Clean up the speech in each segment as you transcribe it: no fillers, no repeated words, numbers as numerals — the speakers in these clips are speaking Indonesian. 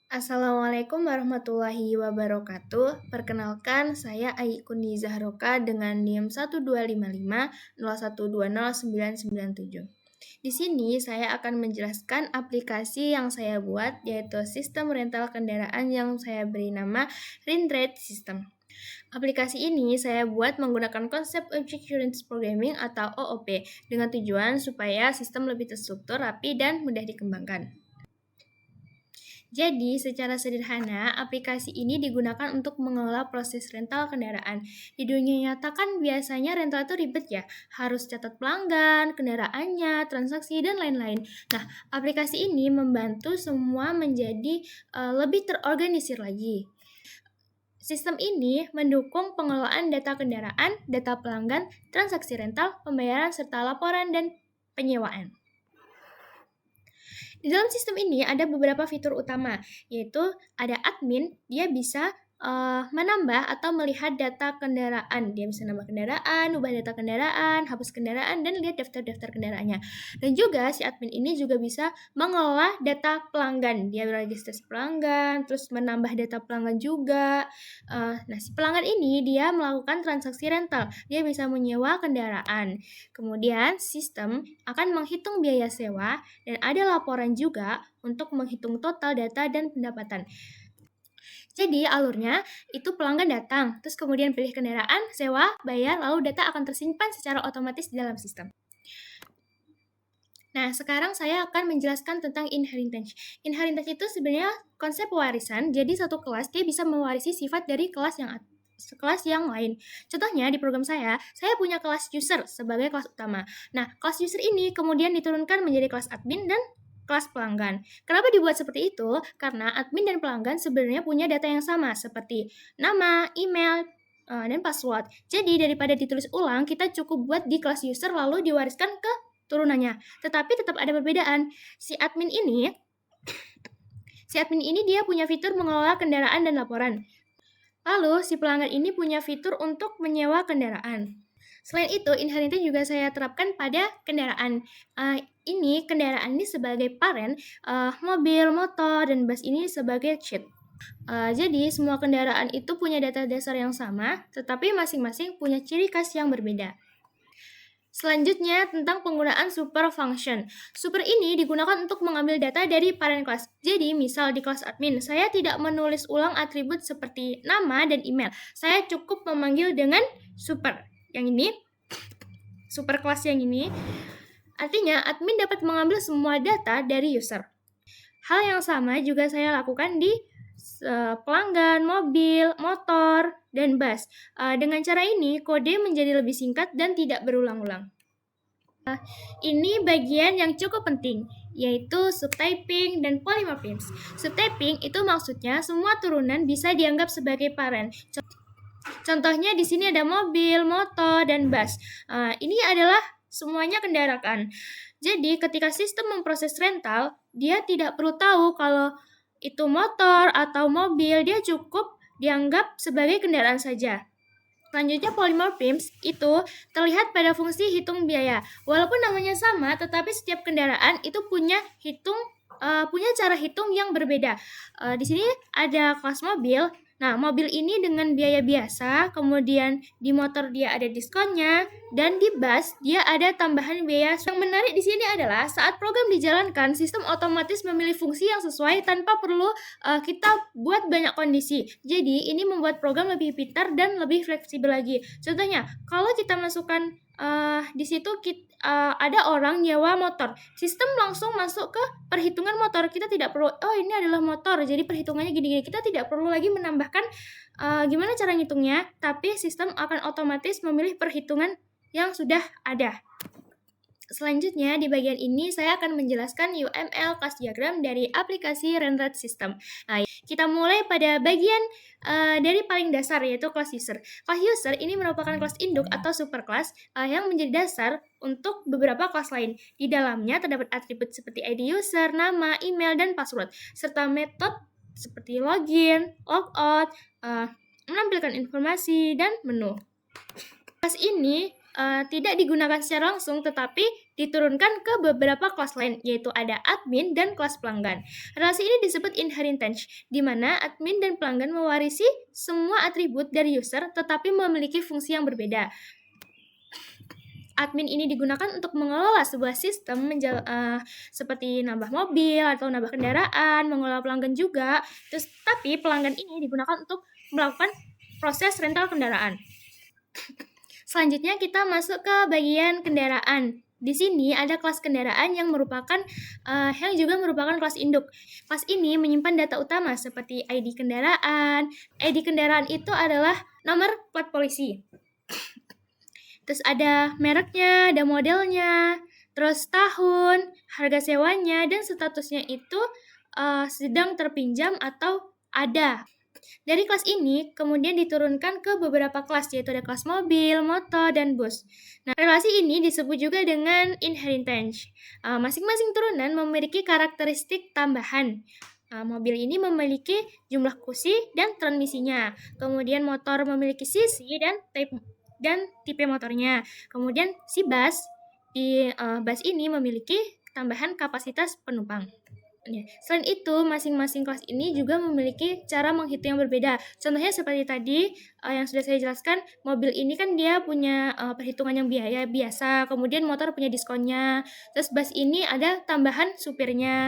Assalamualaikum warahmatullahi wabarakatuh. Perkenalkan, saya Aikundi Zahroka dengan NIM 1255 01209997. Di sini saya akan menjelaskan aplikasi yang saya buat, yaitu sistem rental kendaraan yang saya beri nama Rintrade System. Aplikasi ini saya buat menggunakan konsep Object Oriented Programming atau OOP dengan tujuan supaya sistem lebih terstruktur, rapi, dan mudah dikembangkan. Jadi, secara sederhana, aplikasi ini digunakan untuk mengelola proses rental kendaraan. Di dunia nyata kan biasanya rental itu ribet ya, harus catat pelanggan, kendaraannya, transaksi, dan lain-lain. Nah, aplikasi ini membantu semua menjadi lebih terorganisir lagi. Sistem ini mendukung pengelolaan data kendaraan, data pelanggan, transaksi rental, pembayaran, serta laporan dan penyewaan. Di dalam sistem ini ada beberapa fitur utama, yaitu ada admin, dia bisa menambah atau melihat data kendaraan. Dia bisa nambah kendaraan, ubah data kendaraan, hapus kendaraan, dan lihat daftar-daftar kendaraannya. Dan juga si admin ini juga bisa mengelola data pelanggan. Dia registrasi pelanggan, terus menambah data pelanggan juga. Nah, si pelanggan ini dia melakukan transaksi rental. Dia bisa menyewa kendaraan. Kemudian sistem akan menghitung biaya sewa dan ada laporan juga untuk menghitung total data dan pendapatan. Jadi alurnya itu pelanggan datang, terus kemudian pilih kendaraan, sewa, bayar, lalu data akan tersimpan secara otomatis di dalam sistem. Nah, sekarang saya akan menjelaskan tentang inheritance. Inheritance itu sebenarnya konsep warisan, jadi satu kelas dia bisa mewarisi sifat dari kelas yang lain. Contohnya di program saya punya kelas user sebagai kelas utama. Nah, kelas user ini kemudian diturunkan menjadi kelas admin dan kelas pelanggan. Kenapa dibuat seperti itu? Karena admin dan pelanggan sebenarnya punya data yang sama seperti nama, email, dan password. Jadi daripada ditulis ulang, kita cukup buat di kelas user lalu diwariskan ke turunannya. Tetapi tetap ada perbedaan. Si admin ini dia punya fitur mengelola kendaraan dan laporan. Lalu, si pelanggan ini punya fitur untuk menyewa kendaraan. Selain itu, inheritance juga saya terapkan pada kendaraan. Kendaraan ini sebagai parent, mobil, motor, dan bus ini sebagai child. Jadi, semua kendaraan itu punya data dasar yang sama, tetapi masing-masing punya ciri khas yang berbeda. Selanjutnya, tentang penggunaan super function. Super ini digunakan untuk mengambil data dari parent class. Jadi, misal di kelas admin, saya tidak menulis ulang atribut seperti nama dan email. Saya cukup memanggil dengan super. Yang ini, super class yang ini, artinya admin dapat mengambil semua data dari user. Hal yang sama juga saya lakukan di pelanggan, mobil, motor, dan bus. Dengan cara ini, kode menjadi lebih singkat dan tidak berulang-ulang. Ini bagian yang cukup penting, yaitu subtyping dan polymorphism. Subtyping itu maksudnya semua turunan bisa dianggap sebagai parent. Contohnya di sini ada mobil, motor, dan bus. Ini adalah semuanya kendaraan. Jadi ketika sistem memproses rental, dia tidak perlu tahu kalau itu motor atau mobil, dia cukup dianggap sebagai kendaraan saja. Selanjutnya polymorphism itu terlihat pada fungsi hitung biaya. Walaupun namanya sama, tetapi setiap kendaraan itu punya cara hitung yang berbeda. Di sini ada kelas mobil. Nah, mobil ini dengan biaya biasa, kemudian di motor dia ada diskonnya, dan di bus dia ada tambahan biaya. Yang menarik di sini adalah saat program dijalankan, sistem otomatis memilih fungsi yang sesuai tanpa perlu kita buat banyak kondisi. Jadi, ini membuat program lebih pintar dan lebih fleksibel lagi. Contohnya, kalau kita masukkan di situ ada orang nyewa motor, sistem langsung masuk ke perhitungan motor. Kita tidak perlu, ini adalah motor, jadi perhitungannya gini-gini. Kita tidak perlu lagi menambahkan gimana cara ngitungnya, tapi sistem akan otomatis memilih perhitungan yang sudah ada. Selanjutnya, di bagian ini saya akan menjelaskan UML class diagram dari aplikasi Rintrade System. Nah, kita mulai pada bagian dari paling dasar, yaitu class user. Class user ini merupakan kelas induk atau superclass yang menjadi dasar untuk beberapa kelas lain. Di dalamnya terdapat atribut seperti ID user, nama, email, dan password, serta metode seperti login, logout, menampilkan informasi, dan menu. Kelas ini tidak digunakan secara langsung, tetapi diturunkan ke beberapa kelas lain, yaitu ada admin dan kelas pelanggan. Relasi ini disebut inheritance, di mana admin dan pelanggan mewarisi semua atribut dari user tetapi memiliki fungsi yang berbeda. Admin ini digunakan untuk mengelola sebuah sistem seperti nambah mobil atau nambah kendaraan, mengelola pelanggan juga. Tapi pelanggan ini digunakan untuk melakukan proses rental kendaraan. Selanjutnya kita masuk ke bagian kendaraan. Di sini ada kelas kendaraan yang juga merupakan kelas induk. Kelas ini menyimpan data utama seperti ID kendaraan. ID kendaraan itu adalah nomor plat polisi. Terus ada mereknya, ada modelnya, terus tahun, harga sewanya, dan statusnya itu sedang terpinjam atau ada. Dari kelas ini kemudian diturunkan ke beberapa kelas, yaitu ada kelas mobil, motor, dan bus. Nah, relasi ini disebut juga dengan inheritance. Masing-masing turunan memiliki karakteristik tambahan. Mobil ini memiliki jumlah kursi dan transmisinya. Kemudian motor memiliki sisi dan tipe motornya. Kemudian si bus ini memiliki tambahan kapasitas penumpang. Selain itu, masing-masing kelas ini juga memiliki cara menghitung yang berbeda. Contohnya seperti tadi yang sudah saya jelaskan, mobil ini kan dia punya perhitungan yang biaya biasa, kemudian motor punya diskonnya, terus bus ini ada tambahan supirnya.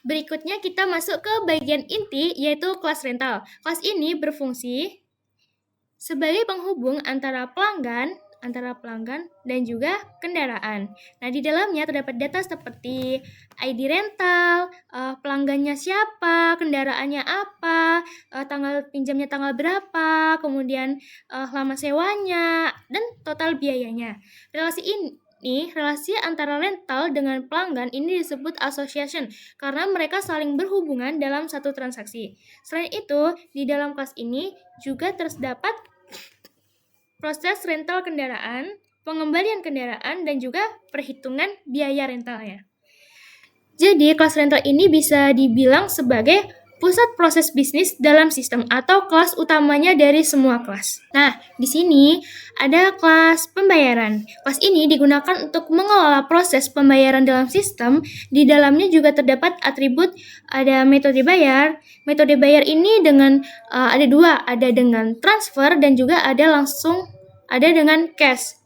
Berikutnya kita masuk ke bagian inti, yaitu kelas rental. Kelas ini berfungsi sebagai penghubung antara pelanggan dan juga kendaraan. Nah, di dalamnya terdapat data seperti ID rental, pelanggannya siapa, kendaraannya apa, tanggal pinjamnya tanggal berapa, kemudian lama sewanya, dan total biayanya. Relasi antara rental dengan pelanggan ini disebut association karena mereka saling berhubungan dalam satu transaksi. Selain itu, di dalam kelas ini juga terdapat proses rental kendaraan, pengembalian kendaraan, dan juga perhitungan biaya rentalnya. Jadi, kelas rental ini bisa dibilang sebagai pusat proses bisnis dalam sistem atau kelas utamanya dari semua kelas. Nah, di sini ada kelas pembayaran. Kelas ini digunakan untuk mengelola proses pembayaran dalam sistem. Di dalamnya juga terdapat atribut, ada metode bayar. Metode bayar ini ada dua, ada dengan transfer dan juga ada dengan cash.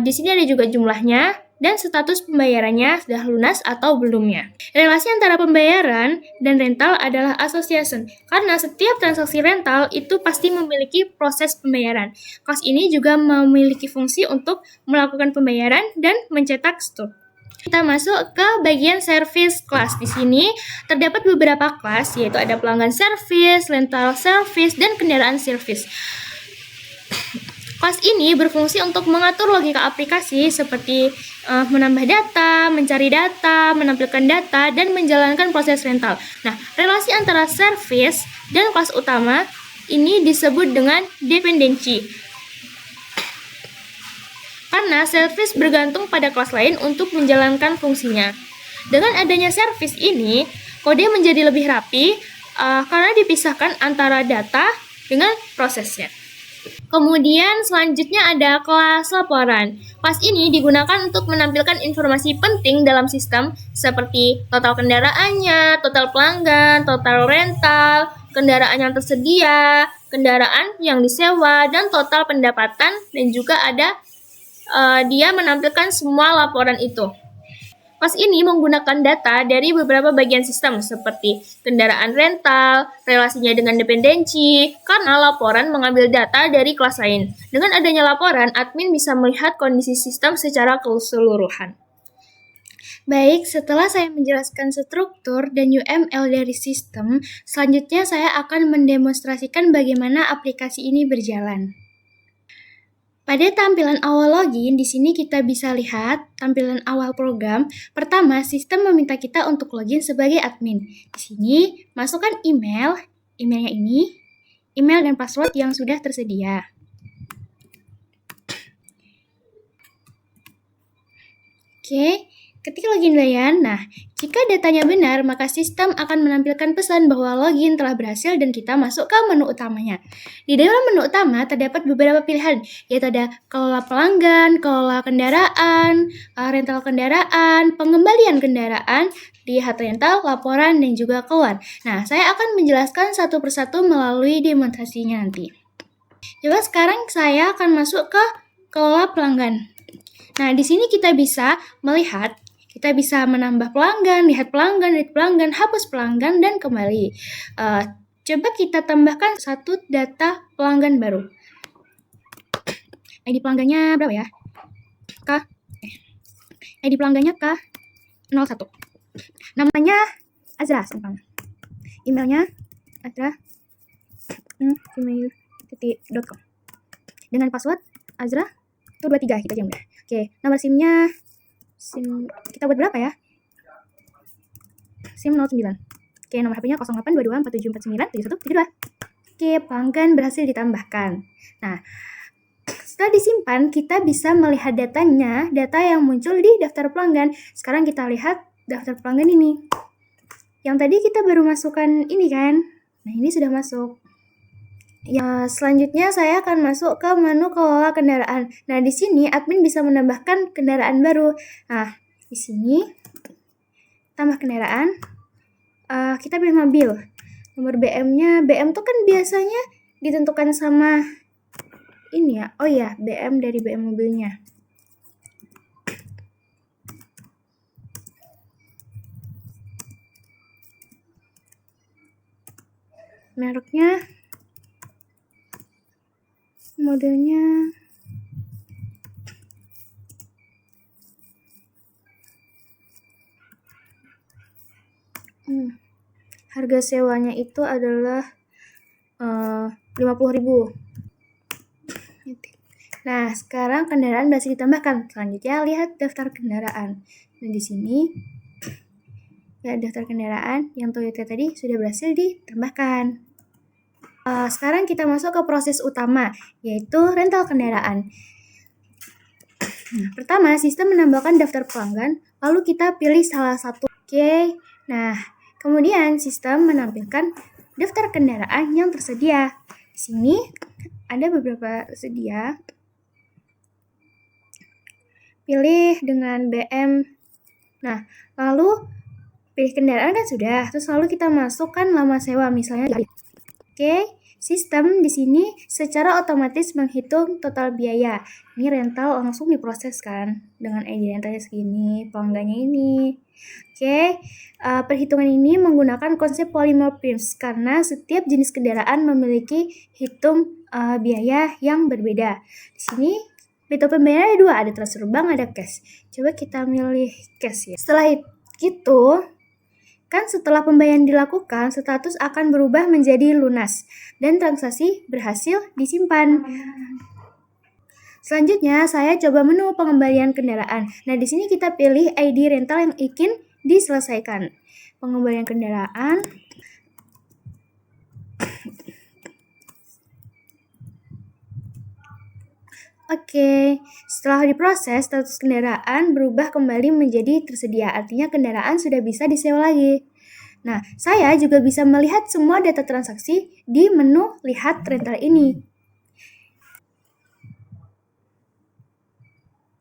Di sini ada juga jumlahnya dan status pembayarannya sudah lunas atau belumnya. Relasi antara pembayaran dan rental adalah association, karena setiap transaksi rental itu pasti memiliki proses pembayaran. Kelas ini juga memiliki fungsi untuk melakukan pembayaran dan mencetak stok. Kita masuk ke bagian service class. Di sini terdapat beberapa kelas, yaitu ada pelanggan service, rental service, dan kendaraan service. Kelas ini berfungsi untuk mengatur logika aplikasi seperti menambah data, mencari data, menampilkan data, dan menjalankan proses rental. Nah, relasi antara service dan kelas utama ini disebut dengan dependensi. Karena service bergantung pada kelas lain untuk menjalankan fungsinya. Dengan adanya service ini, kode menjadi lebih rapi karena dipisahkan antara data dengan prosesnya. Kemudian selanjutnya ada kelas laporan. Kelas ini digunakan untuk menampilkan informasi penting dalam sistem seperti total kendaraannya, total pelanggan, total rental, kendaraan yang tersedia, kendaraan yang disewa, dan total pendapatan, dan juga ada dia menampilkan semua laporan itu. Kelas ini menggunakan data dari beberapa bagian sistem seperti kendaraan rental, relasinya dengan dependensi, karena laporan mengambil data dari kelas lain. Dengan adanya laporan, admin bisa melihat kondisi sistem secara keseluruhan. Baik, setelah saya menjelaskan struktur dan UML dari sistem, selanjutnya saya akan mendemonstrasikan bagaimana aplikasi ini berjalan. Pada tampilan awal login, di sini kita bisa lihat tampilan awal program. Pertama, sistem meminta kita untuk login sebagai admin. Di sini, masukkan emailnya ini, email dan password yang sudah tersedia. Oke, Ketik login layan, nah jika datanya benar, maka sistem akan menampilkan pesan bahwa login telah berhasil dan kita masuk ke menu utamanya. Di dalam menu utama terdapat beberapa pilihan, yaitu ada kelola pelanggan, kelola kendaraan, rental kendaraan, pengembalian kendaraan, lihat rental, laporan, dan juga keluar. Nah, saya akan menjelaskan satu persatu melalui demonstrasinya nanti. Coba sekarang saya akan masuk ke kelola pelanggan. Nah, di sini kita bisa melihat, kita bisa menambah pelanggan, lihat pelanggan, hapus pelanggan, dan kembali. Coba kita tambahkan satu data pelanggan baru. ID pelanggannya berapa ya? ID pelanggannya K01. Namanya Azra, emailnya Azra gmail.com dengan password Azra itu 23 gitu aja udah. Oke, nomor SIM-nya kita buat berapa ya? SIM 09. Oke, nomor HP-nya 082247497172. Oke, pelanggan berhasil ditambahkan. Nah, setelah disimpan, kita bisa melihat datanya, data yang muncul di daftar pelanggan. Sekarang kita lihat daftar pelanggan ini. Yang tadi kita baru masukkan ini kan? Nah, ini sudah masuk. Ya, selanjutnya saya akan masuk ke menu kelola kendaraan. Nah, di sini admin bisa menambahkan kendaraan baru. Nah, di sini tambah kendaraan. Kita pilih mobil. Nomor BM-nya, BM tuh kan biasanya ditentukan sama ini ya. Oh ya, BM dari BM mobilnya. Mereknya, modelnya, harga sewanya itu adalah 50.000. Nah, sekarang kendaraan berhasil ditambahkan. Selanjutnya lihat daftar kendaraan. Nah, di sini ya daftar kendaraan yang Toyota tadi sudah berhasil ditambahkan. Sekarang kita masuk ke proses utama, yaitu rental kendaraan. Nah, pertama, sistem menambahkan daftar pelanggan, lalu kita pilih salah satu. Oke, nah, kemudian sistem menampilkan daftar kendaraan yang tersedia. Di sini ada beberapa tersedia. Pilih dengan BM. Nah, lalu pilih kendaraan kan sudah, terus lalu kita masukkan lama sewa, misalnya. Oke, sistem di sini secara otomatis menghitung total biaya. Ini rental langsung diproses kan dengan ID rentalnya segini, pelanggannya ini. Oke, perhitungan ini menggunakan konsep polymorphism karena setiap jenis kendaraan memiliki hitung biaya yang berbeda. Di sini metode pembayaran ada dua, ada transfer bank, ada cash. Coba kita milih cash ya. Setelah itu, kan setelah pembayaran dilakukan, status akan berubah menjadi lunas dan transaksi berhasil disimpan. Selanjutnya, saya coba menu pengembalian kendaraan. Nah, di sini kita pilih ID rental yang ingin diselesaikan. Pengembalian kendaraan. Oke, setelah diproses, status kendaraan berubah kembali menjadi tersedia. Artinya kendaraan sudah bisa disewa lagi. Nah, saya juga bisa melihat semua data transaksi di menu lihat rental ini.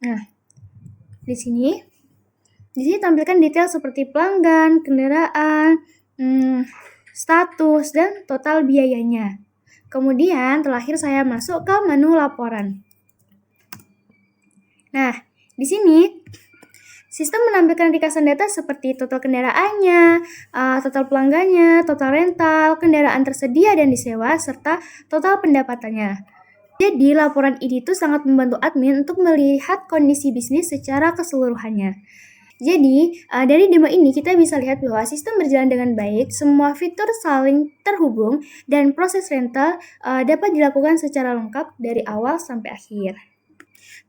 Nah, di sini tampilkan detail seperti pelanggan, kendaraan, status, dan total biayanya. Kemudian, terakhir saya masuk ke menu laporan. Nah, di sini sistem menampilkan ringkasan data seperti total kendaraannya, total pelanggannya, total rental, kendaraan tersedia dan disewa, serta total pendapatannya. Jadi, laporan ini tuh sangat membantu admin untuk melihat kondisi bisnis secara keseluruhannya. Jadi, dari demo ini kita bisa lihat bahwa sistem berjalan dengan baik, semua fitur saling terhubung, dan proses rental dapat dilakukan secara lengkap dari awal sampai akhir.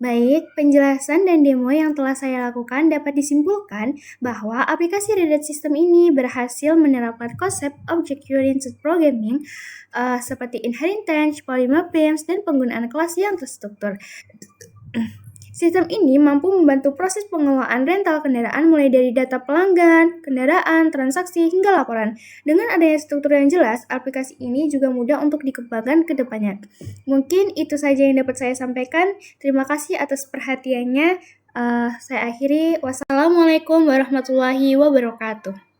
Baik, penjelasan dan demo yang telah saya lakukan dapat disimpulkan bahwa aplikasi Red Hat System ini berhasil menerapkan konsep Object-Oriented Programming seperti inheritance, polymorphism, dan penggunaan kelas yang terstruktur. Sistem ini mampu membantu proses pengelolaan rental kendaraan mulai dari data pelanggan, kendaraan, transaksi, hingga laporan. Dengan adanya struktur yang jelas, aplikasi ini juga mudah untuk dikembangkan ke depannya. Mungkin itu saja yang dapat saya sampaikan. Terima kasih atas perhatiannya. Saya akhiri. Wassalamualaikum warahmatullahi wabarakatuh.